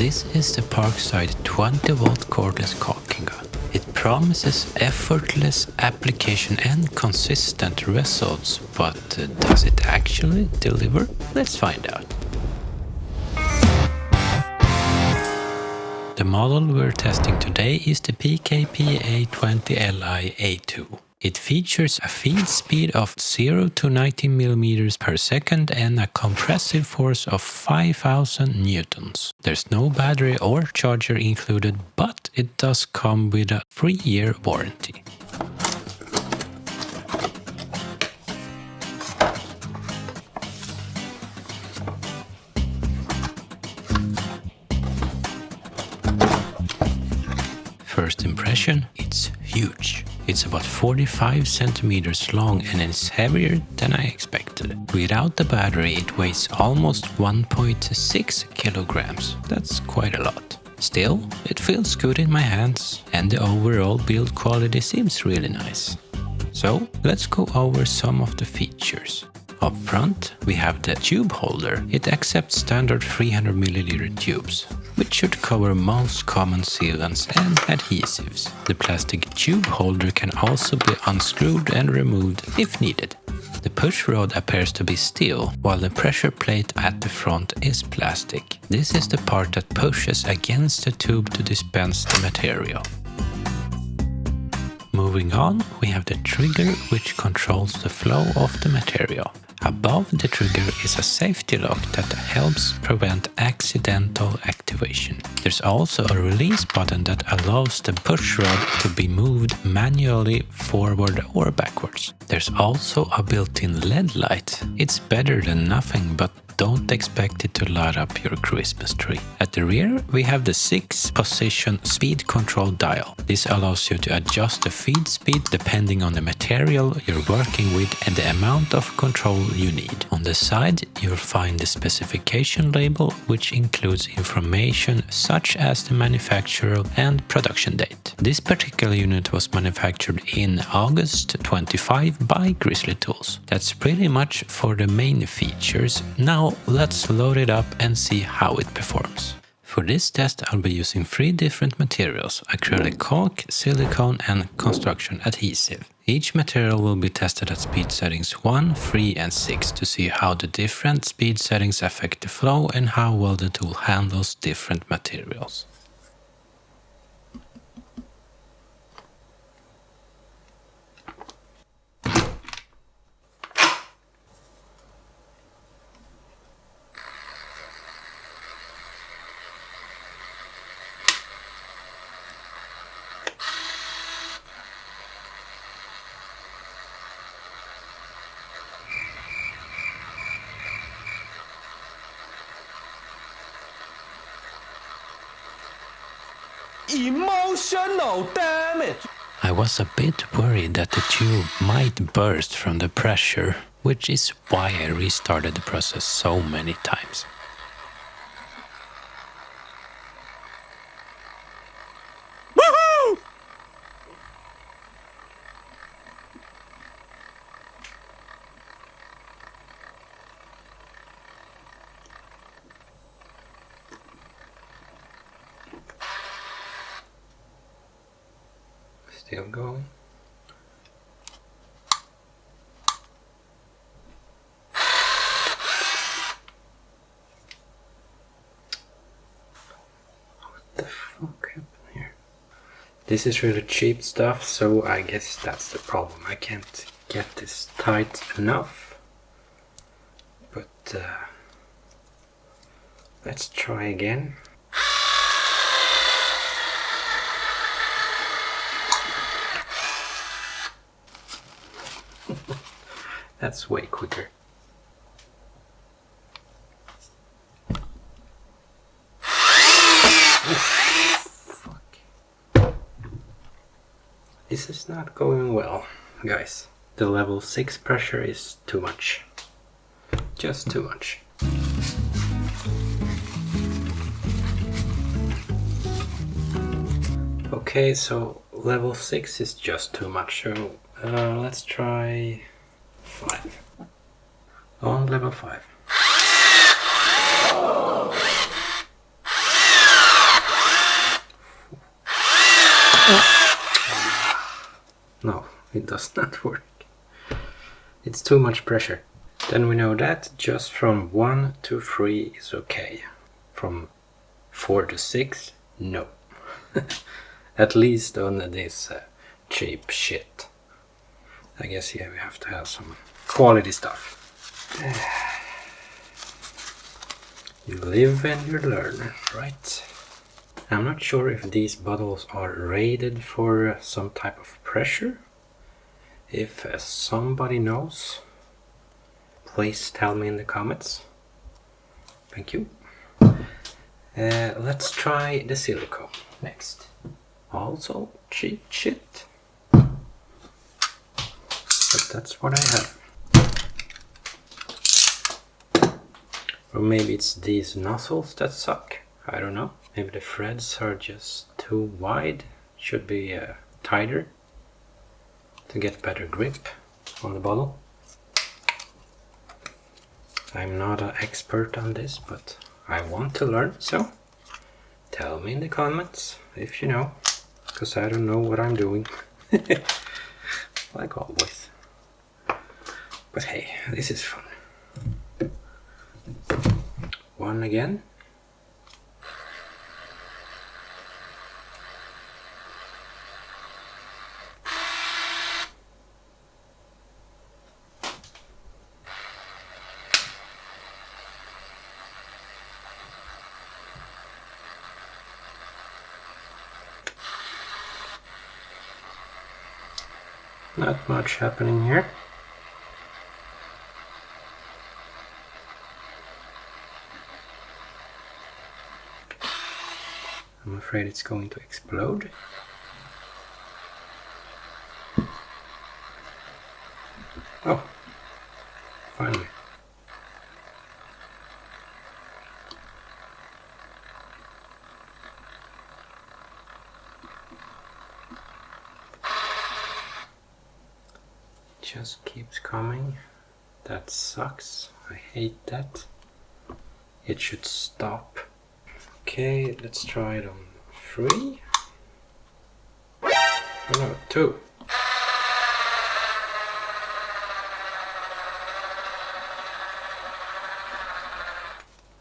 This is the Parkside 20-volt cordless caulking gun. It promises effortless application and consistent results, but does it actually deliver? Let's find out. The model we're testing today is the PKPA 20Li A2. It features a feed speed of 0 to 90 mm per second and a compressive force of 5000 newtons. There's no battery or charger included, but it does come with a 3-year warranty. First impression, it's huge. It's about 45 centimeters long and it's heavier than I expected. Without the battery, it weighs almost 1.6 kilograms. That's quite a lot. Still, it feels good in my hands and the overall build quality seems really nice. So, let's go over some of the features. Up front, we have the tube holder. It accepts standard 300 milliliter tubes, which should cover most common sealants and adhesives. The plastic tube holder can also be unscrewed and removed if needed. The push rod appears to be steel, while the pressure plate at the front is plastic. This is the part that pushes against the tube to dispense the material. Moving on, we have the trigger, which controls the flow of the material. Above the trigger is a safety lock that helps prevent accidental activation. There's also a release button that allows the push rod to be moved manually forward or backwards. There's also a built-in LED light. It's better than nothing, but don't expect it to light up your Christmas tree. At the rear, we have the 6-position speed control dial. This allows you to adjust the feed speed depending on the material you're working with and the amount of control you need. On the side, you'll find the specification label, which includes information such as the manufacturer and production date. This particular unit was manufactured in August 25 by Grizzly Tools. That's pretty much for the main features. Now let's load it up and see how it performs. For this test, I'll be using 3 different materials: acrylic caulk, silicone and construction adhesive. Each material will be tested at speed settings 1, 3 and 6 to see how the different speed settings affect the flow and how well the tool handles different materials. Emotional damage! I was a bit worried that the tube might burst from the pressure, which is why I restarted the process so many times. Woohoo! Still going. What the fuck happened here? This is really cheap stuff, so I guess that's the problem. I can't get this tight enough. But let's try again. That's way quicker. Fuck. This is not going well, guys. The level 6 pressure is too much. Just too much. Okay, so level 6 is just too much, so let's try 5. On level 5. it does not work. It's too much pressure. Then we know that just from 1 to 3 is okay. From 4 to 6, no. At least on this cheap shit. I guess yeah, we have to have some quality stuff. You live and you learn, right? I'm not sure if these bottles are rated for some type of pressure. If somebody knows, please tell me in the comments. Thank you. Let's try the silicone next. Also cheap shit. But that's what I have. Or maybe it's these nozzles that suck. I don't know. Maybe the threads are just too wide. Should be tighter to get better grip on the bottle. I'm not an expert on this, but I want to learn, so tell me in the comments if you know, because I don't know what I'm doing. Like always. But hey, this is fun. One again. Not much happening here. I'm afraid it's going to explode. Oh, finally. Just keeps coming. That sucks. I hate that. It should stop. Okay, let's try it on 3. Oh no, 2.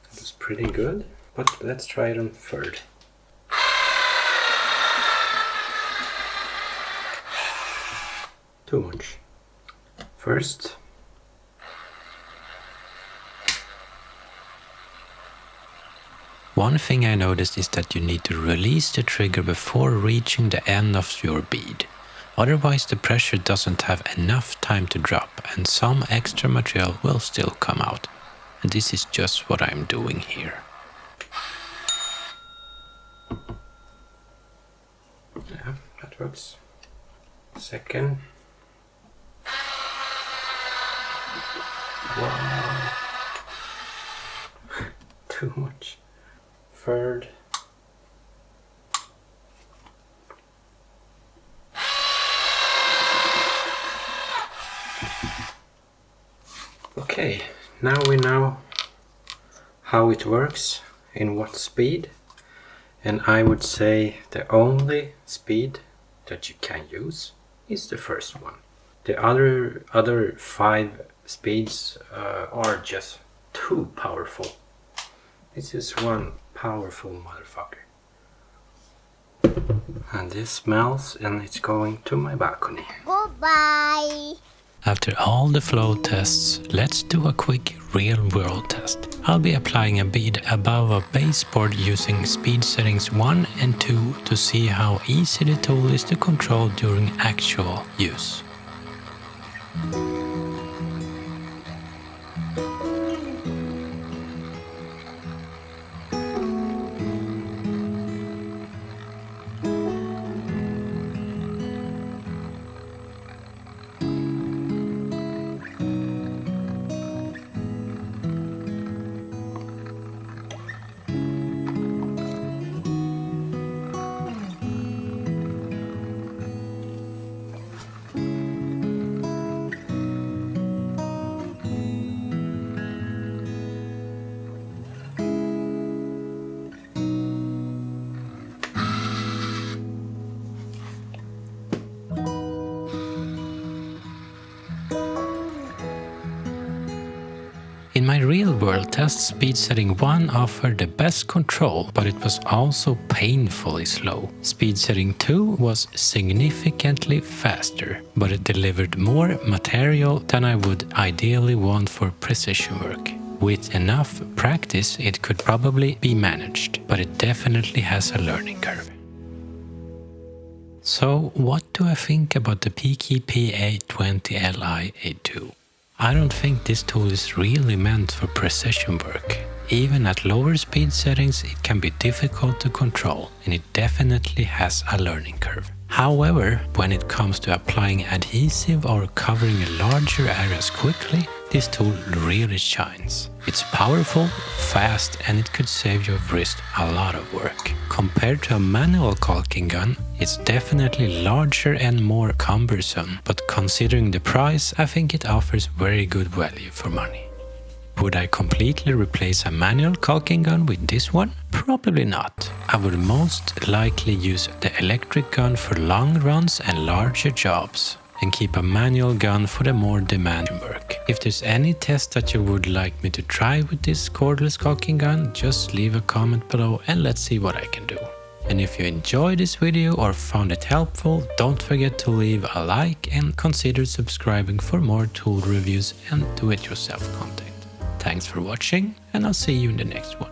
That was pretty good, but let's try it on 3rd. Too much. First. One thing I noticed is that you need to release the trigger before reaching the end of your bead. Otherwise the pressure doesn't have enough time to drop and some extra material will still come out. And this is just what I'm doing here. Yeah, that works. Second. Wow. Too much. 3rd. Okay, now we know how it works, in what speed, and I would say the only speed that you can use is the first one. The other 5 speeds are just too powerful. This is one powerful motherfucker. And this smells and it's going to my balcony. Goodbye. After all the flow tests, let's do a quick real-world test. I'll be applying a bead above a baseboard using speed settings 1 and 2 to see how easy the tool is to control during actual use. In my real-world test, speed setting 1 offered the best control, but it was also painfully slow. Speed setting 2 was significantly faster, but it delivered more material than I would ideally want for precision work. With enough practice, it could probably be managed, but it definitely has a learning curve. So, what do I think about the PKPA 20Li A2? I don't think this tool is really meant for precision work. Even at lower speed settings, it can be difficult to control, and it definitely has a learning curve. However, when it comes to applying adhesive or covering larger areas quickly, this tool really shines. It's powerful, fast, and it could save your wrist a lot of work. Compared to a manual caulking gun, it's definitely larger and more cumbersome, but considering the price, I think it offers very good value for money. Would I completely replace a manual caulking gun with this one? Probably not. I would most likely use the electric gun for long runs and larger jobs, and keep a manual gun for the more demanding work. If there's any test that you would like me to try with this cordless caulking gun, just leave a comment below and let's see what I can do. And if you enjoyed this video or found it helpful, don't forget to leave a like and consider subscribing for more tool reviews and do-it-yourself content. Thanks for watching, and I'll see you in the next one.